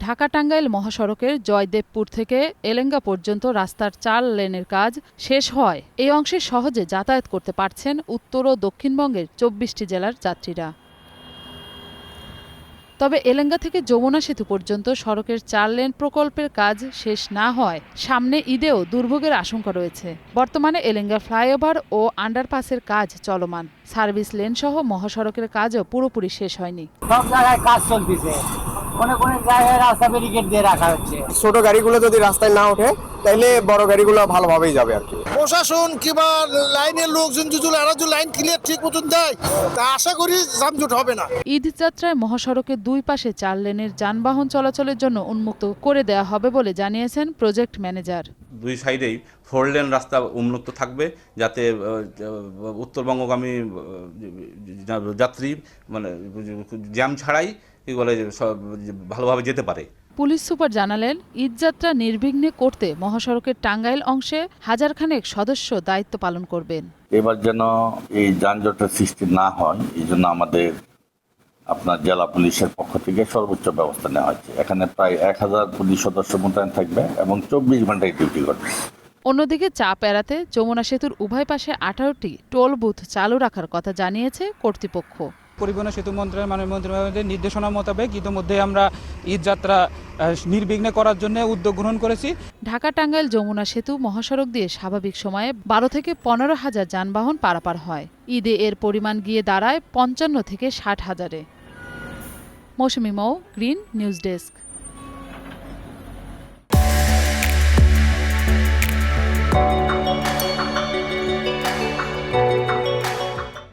ঢাকা-টাঙ্গাইল মহাসড়কের জয়দেবপুর থেকে এলেঙ্গা পর্যন্ত রাস্তার ৪ লেনের কাজ শেষ হওয়ায় এই অংশে সহজে যাতায়াত করতে পারছেন উত্তর ও দক্ষিণবঙ্গের ২৪টি জেলার যাত্রীরা। তবে এলেঙ্গা থেকে যমুনা সেতু পর্যন্ত সড়কের ৪ লেন প্রকল্পের কাজ শেষ না হওয়ায় সামনে ঈদেও দুর্ভোগের আশঙ্কা রয়েছে। বর্তমানে এলেঙ্গা ফ্লাইওভার ও আন্ডারপাসের কাজ চলমান। সার্ভিস লেন সহ মহাসড়কের কাজও পুরোপুরি শেষ হয়নি। সব জায়গায় কাজ চলতেছে, অনেক জায়গায় রাস্তা ব্যারিকেড দিয়ে রাখা হচ্ছে। ছোট গাড়িগুলো যদি রাস্তায় না ওঠে তাহলে বড় গাড়িগুলো ভালোভাবেই যাবে আর কি। প্রশাসন কিংবা লাইনের লোকজন যদি লাইন ক্লিয়ার ঠিক মতন দেয় তা আশা করি যানজট হবে না। ঈদ যাত্রায় মহাসড়কের দুই পাশে ৪ লেনের যানবাহন চলাচলের জন্য উন্মুক্ত করে দেওয়া হবে বলে জানিয়েছেন প্রজেক্ট ম্যানেজার। দুই সাইডেই 4 লেন রাস্তা উন্মুক্ত থাকবে, যাতে উত্তরবঙ্গগামী যাত্রী মানে জ্যাম ছাড়াই এগুলো ভালোভাবে যেতে পারে। পুলিশ সুপার জানালেন, ঈদযাত্রা নির্বিঘ্নে করতে মহাসড়কের টাঙ্গাইল অংশে হাজারখানেক সদস্য দায়িত্ব পালন করবেন। এবার যেন এই যানজটের সৃষ্টি না হয়, এই জন্য আমাদের আপনার জেলা পুলিশের পক্ষ থেকে সর্বোচ্চ ব্যবস্থা নেওয়া হচ্ছে। এখানে প্রায় ১,০০০ পুলিশ সদস্য মোতায়েন থাকবে এবং ২৪ ঘন্টায় ডিউটি করবে। অন্যদিকে চাপ এড়াতে যমুনা সেতুর উভয় পাশে ১৮টি টোল বুথ চালু রাখার কথা জানিয়েছে কর্তৃপক্ষ। পরিবহন সেতু মন্ত্রণালয়ের মাননীয় মন্ত্রীর নির্দেশনা মোতাবেক ইতিমধ্যে আমরা ঈদযাত্রা নির্বিঘ্নে করার জন্য উদ্যোগ গ্রহণ করেছি। ঢাকা-টাঙ্গাইল যমুনা সেতু মহাসড়ক দিয়ে স্বাভাবিক সময়ে ১২ থেকে ১৫,০০০ যানবাহন পারাপার হয়। ঈদে এর পরিমাণ গিয়ে দাঁড়ায় ৫৫ থেকে ৬০,০০০-এ। মৌসুমী মৌ, গ্রিন নিউজ ডেস্ক।